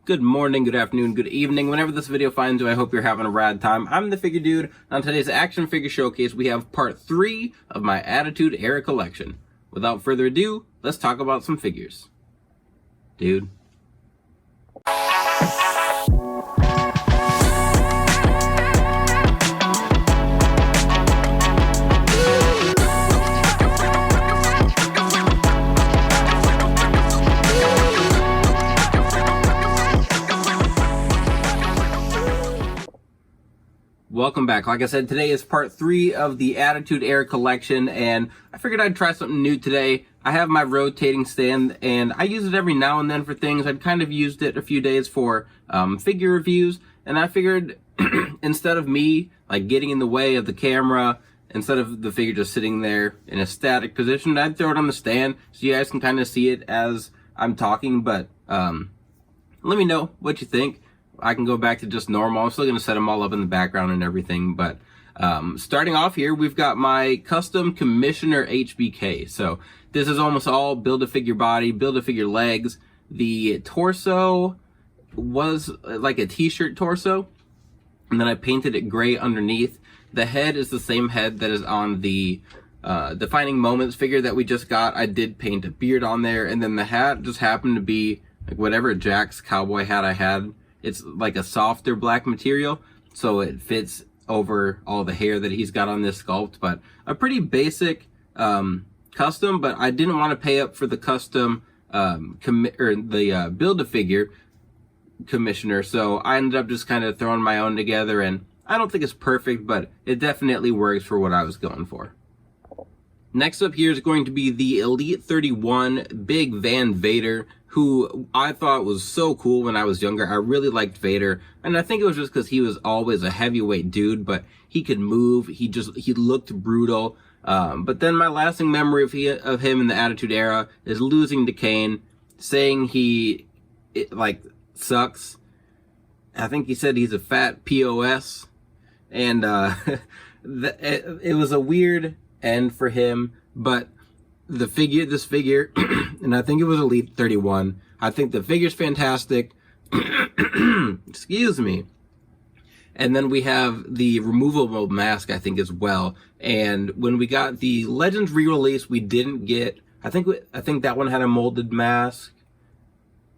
Good morning, good afternoon, good evening. Whenever this video finds you, I hope you're having a rad time. I'm the Figure Dude. On today's action figure showcase, we have part 3 of my Attitude Era collection. Without further ado, let's talk about some figures. Dude. Welcome back. Like I said, today is part 3 of the Attitude Era collection, and I figured I'd try something new today. I have my rotating stand, and I use it every now and then for things. I'd kind of used it a few days for figure reviews, and I figured instead of me like getting in the way of the camera, instead of the figure just sitting there in a static position, I'd throw it on the stand so you guys can kind of see it as I'm talking. But let me know what you think. I can go back to just normal. I'm still going to set them all up in the background and everything. But starting off here, we've got my custom Commissioner HBK. So this is almost all Build-A-Figure body, Build-A-Figure legs. The torso was like a t-shirt torso, and then I painted it gray underneath. The head is the same head that is on the Defining Moments figure that we just got. I did paint a beard on there, and then the hat just happened to be like whatever Jack's cowboy hat I had. It's like a softer black material, so it fits over all the hair that he's got on this sculpt. But a pretty basic custom, but I didn't want to pay up for the custom Build-A-Figure Commissioner, so I ended up just kind of throwing my own together, and I don't think it's perfect, but it definitely works for what I was going for. Next up here is going to be the Elite 31 Big Van Vader, who I thought was so cool when I was younger. I really liked Vader, and I think it was just because he was always a heavyweight dude, but he could move. He looked brutal. But then my lasting memory of him in the Attitude Era is losing to Kane, saying he sucks. I think he said he's a fat POS, and it was a weird end for him. But this figure, and I think it was Elite 31. I think the figure's fantastic. Excuse me. And then we have the removable mask, I think, as well. And when we got the Legends re-release, we didn't get, I think that one had a molded mask.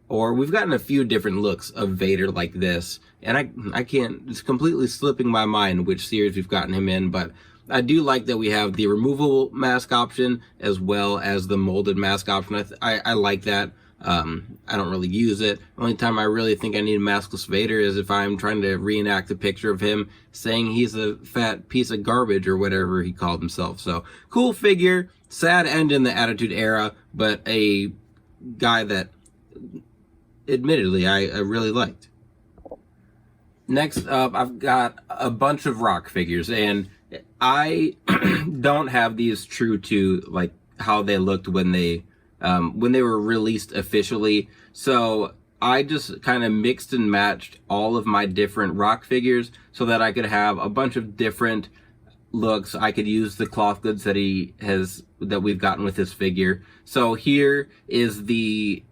Or we've gotten a few different looks of Vader like this. And I can't, it's completely slipping my mind which series we've gotten him in, but I do like that we have the removable mask option as well as the molded mask option. I like that. I don't really use it. The only time I really think I need a maskless Vader is if I'm trying to reenact a picture of him saying he's a fat piece of garbage or whatever he called himself. So, cool figure. Sad end in the Attitude Era, but a guy that admittedly I really liked. Next up, I've got a bunch of Rock figures, and I don't have these true to like how they looked when they were released officially. So I just kind of mixed and matched all of my different Rock figures so that I could have a bunch of different looks. I could use the cloth goods that we've gotten with this figure. So here is the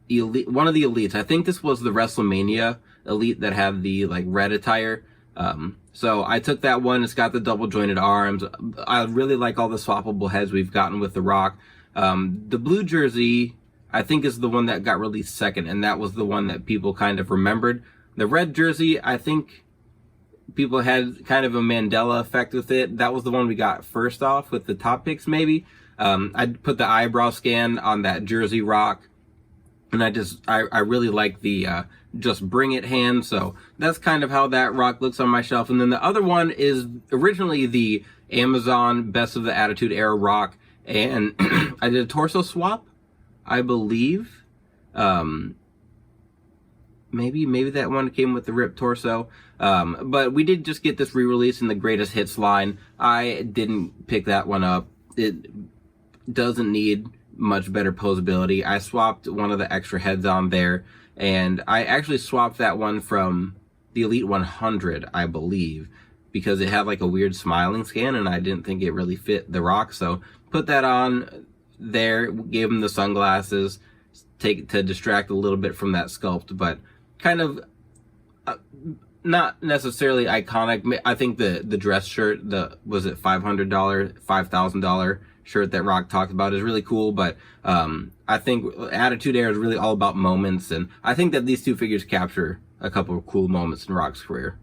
Elite, one of the Elites. I think this was the WrestleMania Elite that had the like red attire. So I took that one. It's got the double jointed arms. I really like all the swappable heads we've gotten with The Rock. The blue jersey, I think, is the one that got released second, and that was the one that people kind of remembered. The red jersey, I think people had kind of a Mandela effect with it. That was the one we got first off with the top picks, maybe. I put the eyebrow scan on that Jersey Rock, and I really like the Just Bring It hand, so that's kind of how that Rock looks on my shelf. And then the other one is originally the Amazon Best of the Attitude Era Rock, and I did a torso swap, I believe. Maybe that one came with the ripped torso, but we did just get this re-release in the Greatest Hits line. I didn't pick that one up. It doesn't need much better posability. I swapped one of the extra heads on there, and I actually swapped that one from the Elite 100, I believe, because it had like a weird smiling scan, and I didn't think it really fit The Rock, so put that on there, gave him the sunglasses, to distract a little bit from that sculpt, but kind of not necessarily iconic. I think the dress shirt, was it $500 shirt that Rock talked about, is really cool, but I think Attitude Era is really all about moments, and I think that these two figures capture a couple of cool moments in Rock's career.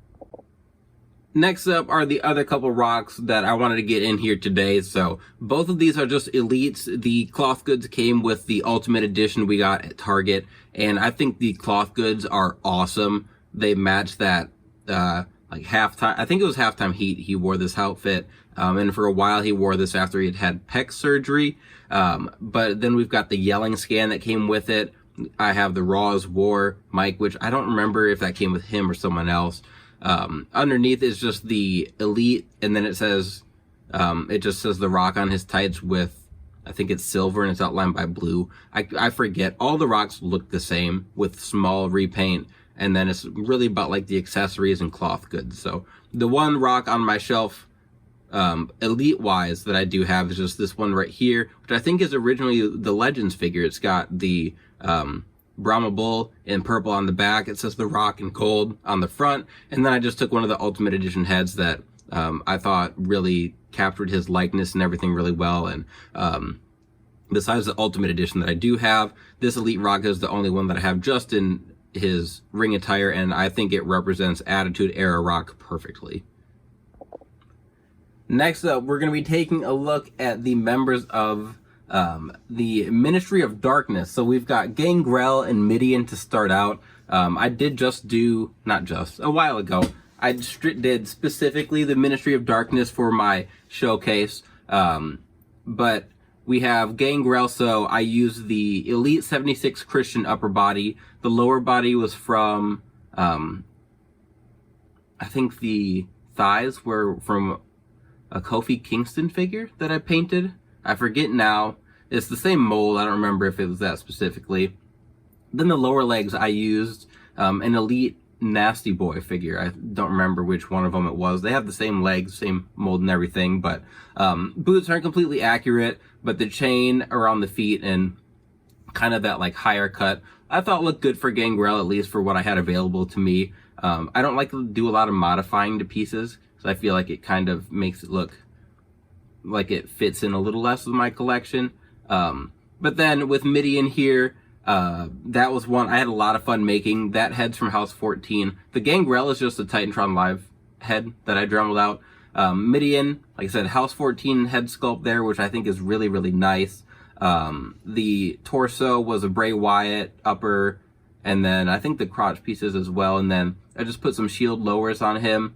Next up are the other couple Rocks that I wanted to get in here today. So both of these are just elites. The cloth goods came with the Ultimate Edition we got at Target, and I think the cloth goods are awesome. They match that like halftime. I think it was Halftime Heat. He wore this outfit, and for a while he wore this after he had pec surgery. But then we've got the yelling scan that came with it. I have the Raw's War mic, which I don't remember if that came with him or someone else. Underneath is just the Elite, and then it says, it just says The Rock on his tights with, I think it's silver and it's outlined by blue. I forget. All the Rocks look the same with small repaint, and then it's really about like the accessories and cloth goods. So the one Rock on my shelf, Elite wise, that I do have is just this one right here, which I think is originally the Legends figure. It's got the, Brahma Bull in purple on the back. It says The Rock in gold on the front. And then I just took one of the Ultimate Edition heads that I thought really captured his likeness and everything really well. And besides the Ultimate Edition that I do have, this Elite Rock is the only one that I have just in his ring attire, and I think it represents Attitude Era Rock perfectly. Next up, we're going to be taking a look at the members of the Ministry of Darkness. So we've got Gangrel and Midian to start out. I did just do, not just, a while ago, I did specifically the Ministry of Darkness for my showcase. But we have Gangrel, so I used the Elite 76 Christian upper body. The lower body was from, I think the thighs were from a Kofi Kingston figure that I painted. I forget now. It's the same mold. I don't remember if it was that specifically. Then the lower legs, I used an Elite Nasty Boy figure. I don't remember which one of them it was. They have the same legs, same mold and everything, but boots aren't completely accurate, but the chain around the feet and kind of that like higher cut, I thought looked good for Gangrel, at least for what I had available to me. I don't like to do a lot of modifying to pieces, so I feel like it kind of makes it look like it fits in a little less with my collection. But then with Midian here, that was one I had a lot of fun making. That head's from House 14. The Gangrel is just a Titantron Live head that I dremeled out. Midian, like I said, House 14 head sculpt there, which I think is really, really nice. The torso was a Bray Wyatt upper, and then I think the crotch pieces as well. And then I just put some shield lowers on him.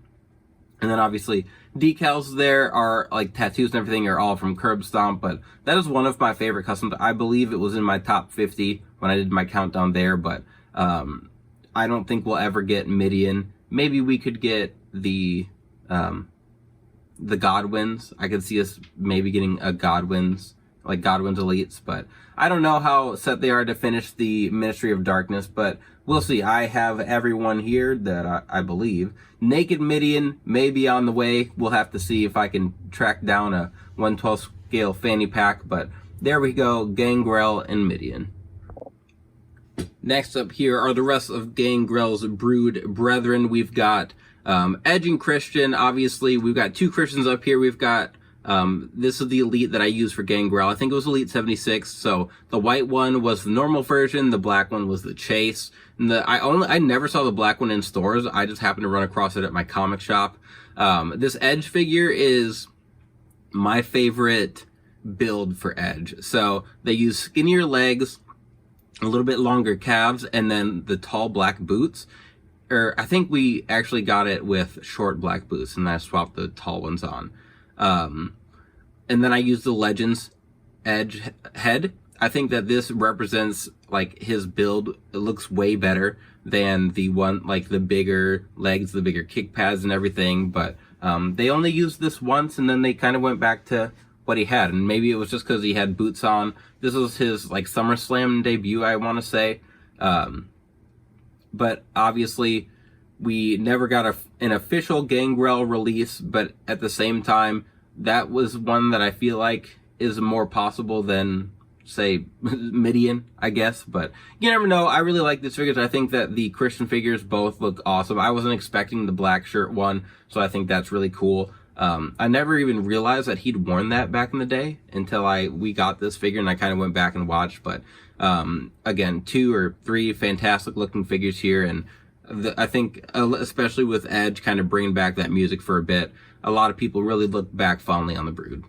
And then obviously decals there are like tattoos and everything are all from Curb Stomp, but that is one of my favorite customs. I believe it was in my top 50 when I did my countdown there, but I don't think we'll ever get Midian. Maybe we could get the Godwins. I could see us maybe getting a Godwins, like Godwin's Elites, but I don't know how set they are to finish the Ministry of Darkness, but we'll see. I have everyone here that I believe. Naked Midian may be on the way. We'll have to see if I can track down a 1/12 scale fanny pack, but there we go, Gangrel and Midian. Next up here are the rest of Gangrel's brood brethren. We've got Edge and Christian. Obviously, we've got two Christians up here. We've got this is the Elite that I used for Gangrel. I think it was Elite 76. So the white one was the normal version. The black one was the Chase. And I never saw the black one in stores. I just happened to run across it at my comic shop. This Edge figure is my favorite build for Edge. So they use skinnier legs, a little bit longer calves, and then the tall black boots. Or I think we actually got it with short black boots, and I swapped the tall ones on. And then I used the Legends Edge head. I think that this represents like his build. It looks way better than the one, like the bigger legs, the bigger kick pads and everything. But they only used this once, and then they kind of went back to what he had. And maybe it was just because he had boots on. This was his like SummerSlam debut, I want to say. But obviously, we never got an official Gangrel release. But at the same time, that was one that I feel like is more possible than say Midian, I guess, but you never know. I really like these figures. I think that the Christian figures both look awesome. I wasn't expecting the black shirt one, so I think that's really cool. I never even realized that he'd worn that back in the day until we got this figure, and I kind of went back and watched. But again, 2 or 3 fantastic looking figures here, and I think especially with Edge kind of bringing back that music for a bit, a lot of people really look back fondly on the Brood.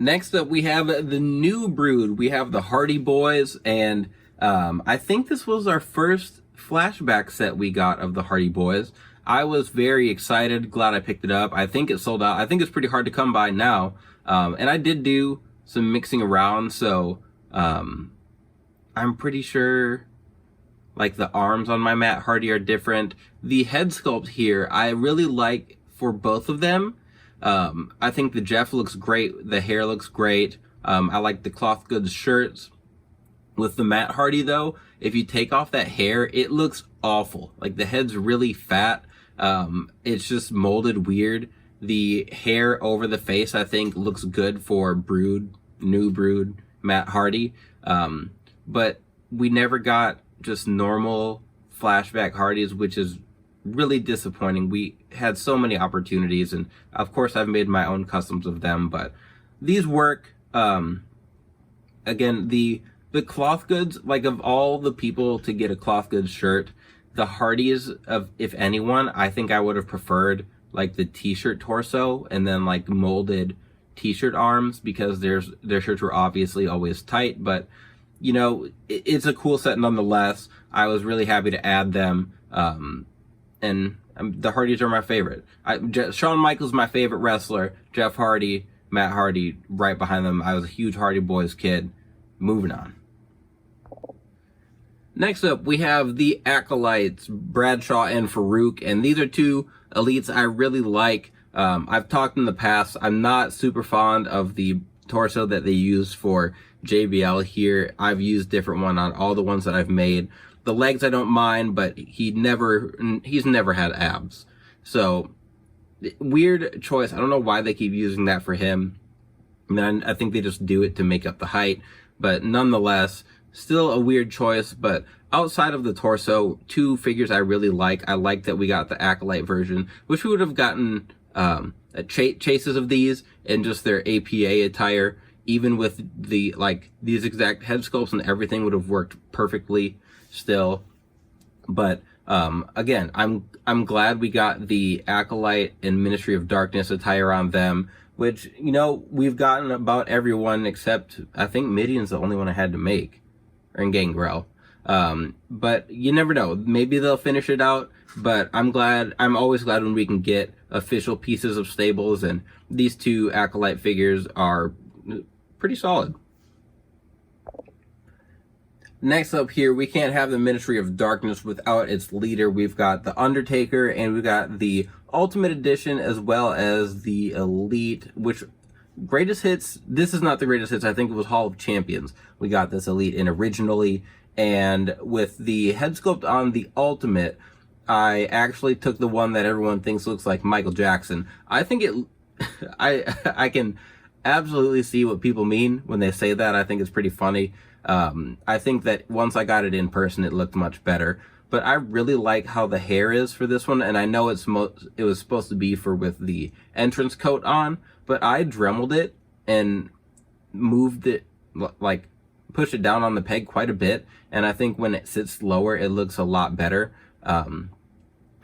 Next up, we have the new Brood. We have the Hardy Boys, and I think this was our first flashback set we got of the Hardy Boys. I was very excited, glad I picked it up. I think it sold out. I think it's pretty hard to come by now. And I did do some mixing around, so I'm pretty sure like the arms on my Matt Hardy are different. The head sculpt here, I really like for both of them. I think the Jeff looks great. The hair looks great. I like the cloth goods shirts. With the Matt Hardy though, if you take off that hair, it looks awful. Like the head's really fat. It's just molded weird. The hair over the face, I think, looks good for Brood, new Brood, Matt Hardy. But we never got just normal flashback Hardys, which is really disappointing. We had so many opportunities, and of course I've made my own customs of them, but these work. Again, the cloth goods, like of all the people to get a cloth goods shirt, the Hardys, of if anyone, I think I would have preferred like the t-shirt torso and then like molded t-shirt arms, because their shirts were obviously always tight, but you know, it's a cool set nonetheless. I was really happy to add them, and the Hardys are my favorite. Shawn Michaels my favorite wrestler. Jeff Hardy, Matt Hardy right behind them. I was a huge Hardy Boys kid. Moving on. Next up, we have the Acolytes, Bradshaw and Farouk, and these are 2 elites I really like. I've talked in the past, I'm not super fond of the torso that they use for JBL here. I've used different one on all the ones that I've made. The legs I don't mind, but he's never had abs. So, weird choice. I don't know why they keep using that for him. I mean, I think they just do it to make up the height, but nonetheless, still a weird choice. But outside of the torso, 2 figures I really like. I like that we got the Acolyte version, which we would have gotten chases of these in just their APA attire. Even with the these exact head sculpts and everything would have worked perfectly still. But again, I'm glad we got the Acolyte and Ministry of Darkness attire on them, which, you know, we've gotten about everyone except I think Midian's the only one I had to make, or in Gangrel. But you never know. Maybe they'll finish it out, but I'm always glad when we can get official pieces of stables, and these 2 Acolyte figures are pretty solid. Next up here, we can't have the Ministry of Darkness without its leader. We've got the Undertaker, and we've got the Ultimate Edition, as well as the Elite, which greatest hits, this is not the greatest hits, I think it was Hall of Champions. We got this Elite in originally, and with the head sculpt on the Ultimate, I actually took the one that everyone thinks looks like Michael Jackson. I think I can absolutely see what people mean when they say that. I think it's pretty funny. I think that once I got it in person, it looked much better. But I really like how the hair is for this one, and I know it was supposed to be for with the entrance coat on, but I Dremeled it and moved it, like pushed it down on the peg quite a bit, and I think when it sits lower, it looks a lot better.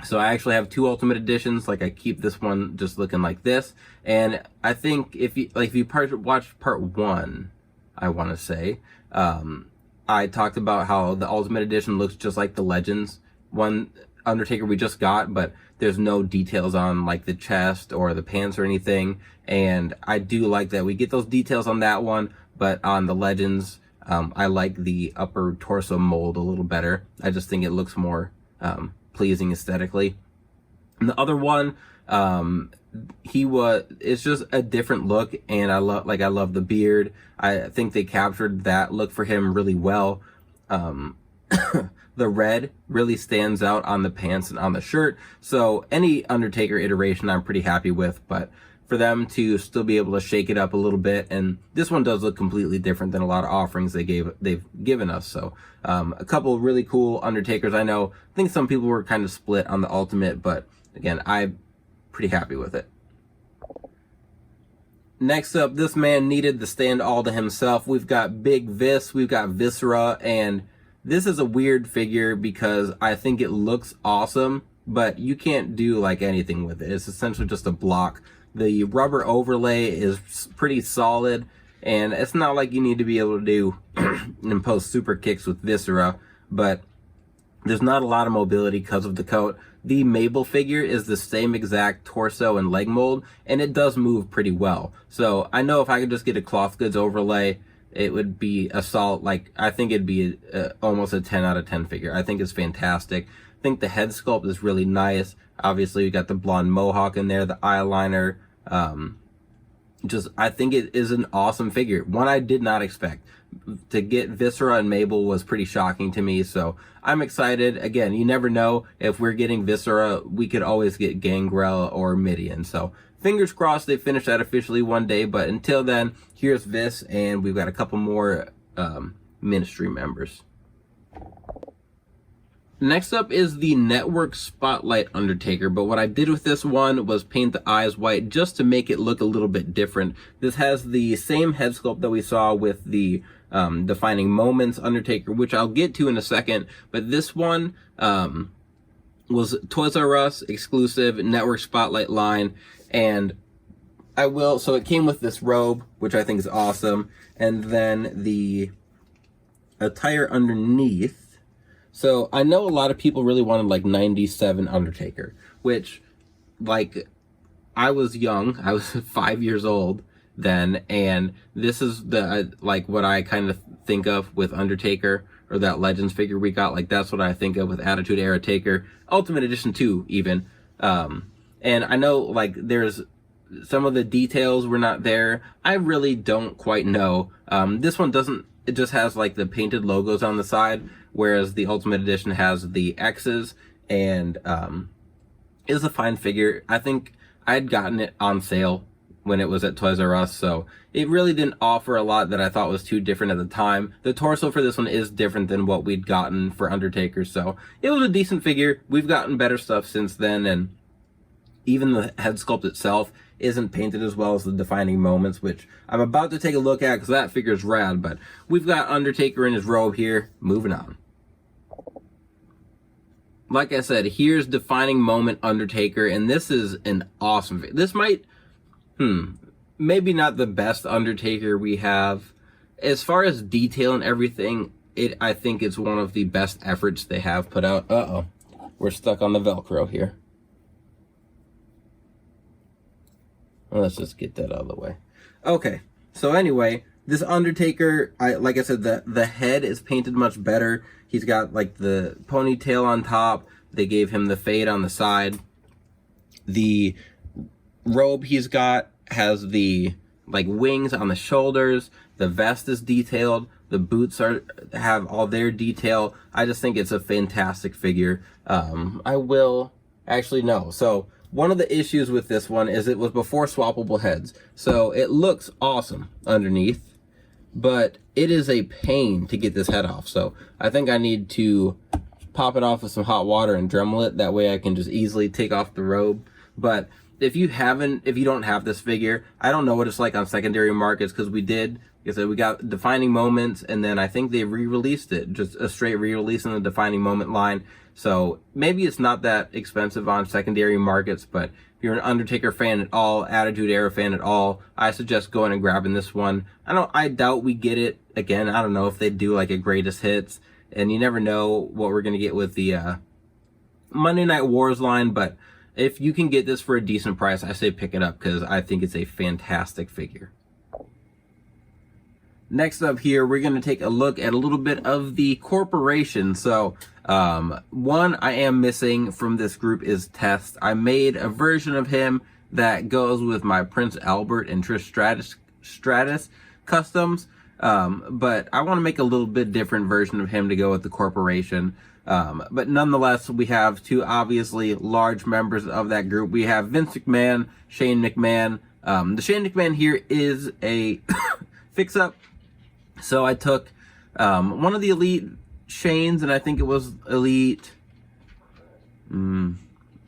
So I actually have 2 Ultimate Editions. Like, I keep this one just looking like this, and I think if you watch part 1, I want to say, I talked about how the Ultimate Edition looks just like the Legends one Undertaker we just got, but there's no details on like the chest or the pants or anything, and I do like that we get those details on that one, but on the Legends, I like the upper torso mold a little better. I just think it looks more pleasing aesthetically. And the other one, it's just a different look, and I love the beard. I think they captured that look for him really well. The red really stands out on the pants and on the shirt, so any Undertaker iteration I'm pretty happy with, but for them to still be able to shake it up a little bit. And this one does look completely different than a lot of offerings they've given us. So a couple really cool Undertakers. I think some people were kind of split on the Ultimate, but again, I'm pretty happy with it. Next up, this man needed the stand all to himself. We've got Big Vis, we've got Viscera, and this is a weird figure because I think it looks awesome, but you can't do like anything with it. It's essentially just a block. The rubber overlay is pretty solid, and it's not like you need to be able to do impose super kicks with Viscera, but there's not a lot of mobility because of the coat. The Mabel figure is the same exact torso and leg mold, and it does move pretty well. So I know if I could just get a cloth goods overlay, it would be a solid, like, I think it'd be almost a 10 out of 10 figure. I think it's fantastic. I think the head sculpt is really nice. Obviously, you got the blonde mohawk in there, the eyeliner. I think it is an awesome figure. One I did not expect. To get Viscera and Mabel was pretty shocking to me, so I'm excited. Again, you never know. If we're getting Viscera, we could always get Gangrel or Midian. So fingers crossed they finish that officially one day, but until then, here's Vis, and we've got a couple more Ministry members. Next up is the Network Spotlight Undertaker, but what I did with this one was paint the eyes white just to make it look a little bit different. This has the same head sculpt that we saw with the Defining Moments Undertaker, which I'll get to in a second, but this one was Toys R Us exclusive Network Spotlight line, and so it came with this robe, which I think is awesome, and then the attire underneath. So I know a lot of people really wanted like 97 Undertaker, which, like, I was young. I was 5 years old then, and this is the like what I kind of think of with Undertaker, or that Legends figure we got. Like, that's what I think of with Attitude Era Taker, Ultimate Edition 2 even. And I know like there's some of the details were not there. I really don't quite know. This one doesn't. It just has like the painted logos on the side, whereas the Ultimate Edition has the X's, and is a fine figure. I think I had gotten it on sale when it was at Toys R Us, so it really didn't offer a lot that I thought was too different at the time. The torso for this one is different than what we'd gotten for Undertaker, so it was a decent figure. We've gotten better stuff since then, and even the head sculpt itself isn't painted as well as the Defining Moments, which I'm about to take a look at because that figure's rad. But we've got Undertaker in his robe here. Moving on. Like I said, here's Defining Moment Undertaker, and this is an awesome figure. This might, maybe not the best Undertaker we have. As far as detail and everything, I think it's one of the best efforts they have put out. Uh-oh. We're stuck on the Velcro here. Let's just get that out of the way. Okay, so anyway, this Undertaker, like I said, the head is painted much better. He's got like the ponytail on top. They gave him the fade on the side. The robe he's got has the like wings on the shoulders. The vest is detailed. The boots have all their detail. I just think it's a fantastic figure. I will actually no. So one of the issues with this one is it was before swappable heads. So it looks awesome underneath, but it is a pain to get this head off. So I think I need to pop it off with some hot water and Dremel it. That way I can just easily take off the robe. But if you don't have this figure, I don't know what it's like on secondary markets, because like I said, we got Defining Moments, and then I think they re-released it, just a straight re-release in the Defining Moment line. So maybe it's not that expensive on secondary markets, but if you're an Undertaker fan at all, Attitude Era fan at all, I suggest going and grabbing this one. I doubt we get it again. I don't know if they do like a greatest hits, and you never know what we're gonna get with the Monday Night Wars line. But if you can get this for a decent price, I say pick it up, because I think it's a fantastic figure. Next up here, we're going to take a look at a little bit of the Corporation. So, one I am missing from this group is Test. I made a version of him that goes with my Prince Albert and Trish Stratus customs, but I want to make a little bit different version of him to go with the Corporation. But nonetheless, we have two obviously large members of that group. We have Vince McMahon, Shane McMahon, The Shane McMahon here is a fix-up. So I took one of the Elite Shanes, and I think it was Elite...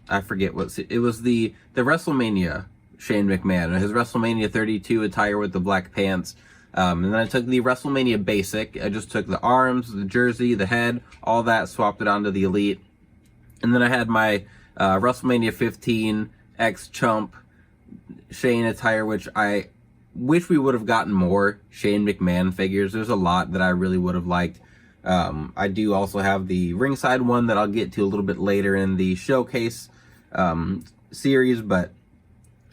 I forget what... It was the WrestleMania Shane McMahon, his WrestleMania 32 attire with the black pants. And then I took the WrestleMania Basic. I just took the arms, the jersey, the head, all that, swapped it onto the Elite. And then I had my WrestleMania 15 X Chump Shane attire, which I wish we would have gotten more Shane McMahon figures. There's a lot that I really would have liked. I do also have the ringside one that I'll get to a little bit later in the showcase series, but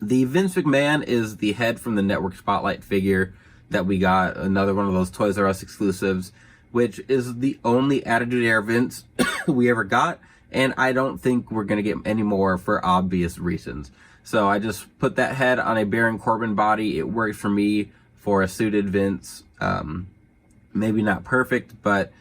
the Vince McMahon is the head from the Network Spotlight figure that we got, another one of those Toys R Us exclusives, which is the only Attitude Era Vince we ever got, and I don't think we're going to get any more for obvious reasons. So I just put that head on a Baron Corbin body. It works for me for a suited Vince. Maybe not perfect, but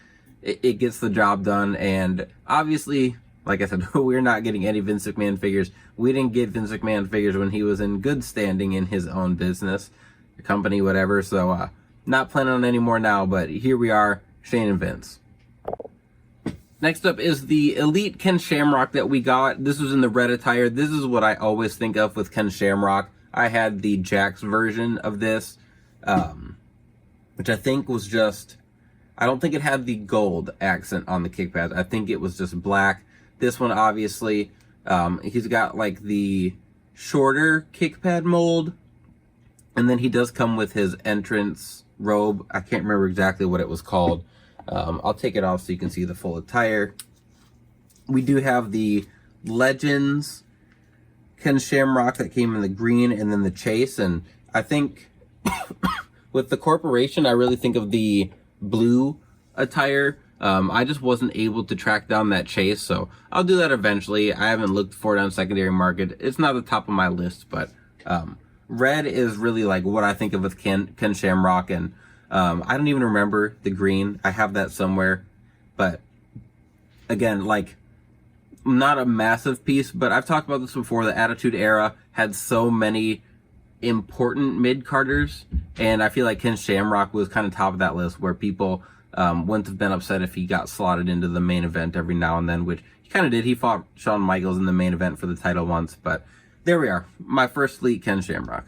it gets the job done. And obviously, like I said, we're not getting any Vince McMahon figures. We didn't get Vince McMahon figures when he was in good standing in his own business, company, whatever. So not planning on any more now, but here we are, Shane and Vince. Next up is the Elite Ken Shamrock that we got. This was in the red attire. This is what I always think of with Ken Shamrock. I had the Jax version of this, which I think was just... I don't think it had the gold accent on the kick pads. I think it was just black. This one, obviously, he's got like the shorter kick pad mold. And then he does come with his entrance robe. I can't remember exactly what it was called. I'll take it off so you can see the full attire. We do have the Legends Ken Shamrock that came in the green and then the chase. And I think with the corporation, I really think of the blue attire. I just wasn't able to track down that chase, so I'll do that eventually. I haven't looked for it on secondary market. It's not the top of my list, but red is really like what I think of with Ken Shamrock, and I don't even remember the green. I have that somewhere, but again, like, not a massive piece, but I've talked about this before. The Attitude Era had so many important mid-carders, and I feel like Ken Shamrock was kind of top of that list, where people wouldn't have been upset if he got slotted into the main event every now and then, which he kind of did. He fought Shawn Michaels in the main event for the title once, but there we are. My first Elite Ken Shamrock.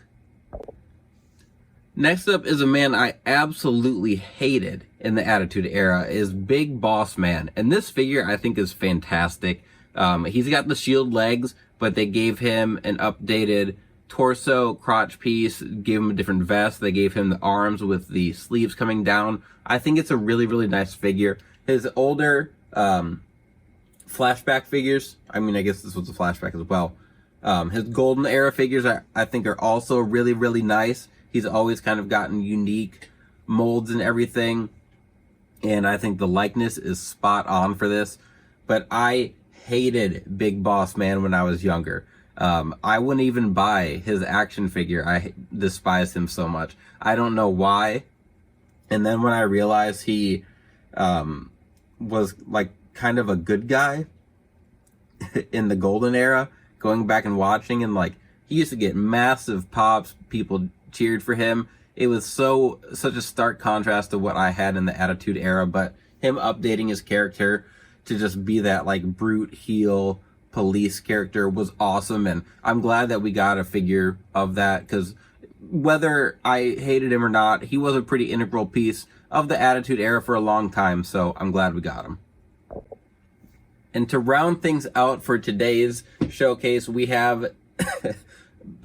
Next up is a man I absolutely hated in the Attitude Era, is Big Boss Man. And this figure I think is fantastic. He's got the Shield legs, but they gave him an updated torso, crotch piece, gave him a different vest. They gave him the arms with the sleeves coming down. I think it's a really, really nice figure. His older flashback figures, I mean, I guess this was a flashback as well. His Golden Era figures I think are also really, really nice. He's always kind of gotten unique molds and everything, and I think the likeness is spot on for this. But I hated Big Boss Man when I was younger. I wouldn't even buy his action figure. I despised him so much. I don't know why. And then when I realized he was like kind of a good guy in the Golden Era, going back and watching, and like, he used to get massive pops, people cheered for him. It was such a stark contrast to what I had in the Attitude Era, but him updating his character to just be that like brute heel police character was awesome, and I'm glad that we got a figure of that, because whether I hated him or not, he was a pretty integral piece of the Attitude Era for a long time, so I'm glad we got him. And to round things out for today's showcase, we have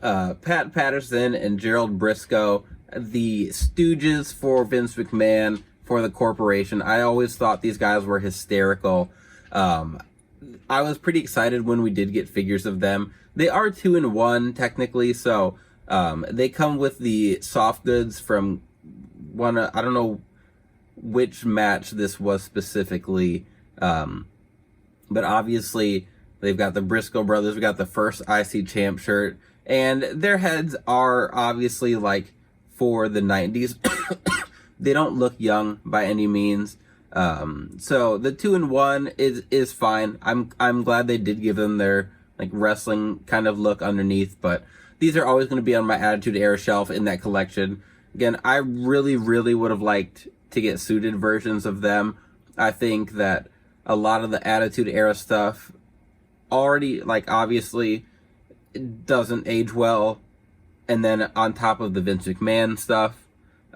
Pat Patterson and Gerald Briscoe, the stooges for Vince McMahon, for the corporation. I always thought these guys were hysterical. I was pretty excited when we did get figures of them. They are 2-in-1 technically, so they come with the soft goods from one, I don't know which match this was specifically, but obviously they've got the Briscoe brothers. We got the first IC Champ shirt, and their heads are obviously like for the 90s. They don't look young by any means. So the 2-in-1 is fine. I'm glad they did give them their like wrestling kind of look underneath, but these are always going to be on my Attitude Era shelf in that collection. Again, I really, really would have liked to get suited versions of them. I think that a lot of the Attitude Era stuff already, like, obviously doesn't age well. And then on top of the Vince McMahon stuff,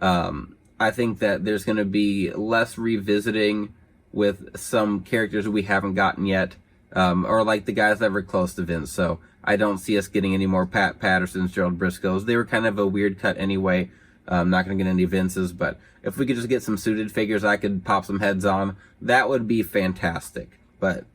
I think that there's going to be less revisiting with some characters we haven't gotten yet, or like the guys that were close to Vince. So I don't see us getting any more Pat Pattersons, Gerald Briscoes. They were kind of a weird cut anyway. I'm not going to get any Vinces, but if we could just get some suited figures I could pop some heads on, that would be fantastic. But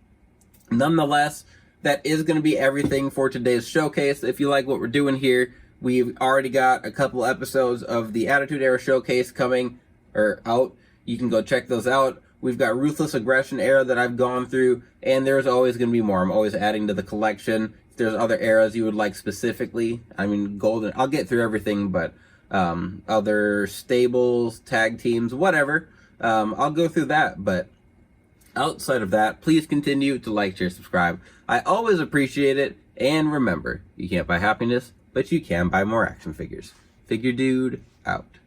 nonetheless, that is going to be everything for today's showcase. If you like what we're doing here, we've already got a couple episodes of the Attitude Era showcase coming, or out. You can go check those out. We've got Ruthless Aggression Era that I've gone through, and there's always going to be more. I'm always adding to the collection. If there's other eras you would like specifically, I mean, Golden, I'll get through everything, but other stables, tag teams, whatever, I'll go through that. But outside of that, please continue to like, share, subscribe. I always appreciate it. And remember, you can't buy happiness, but you can buy more action figures. Figure Dude out.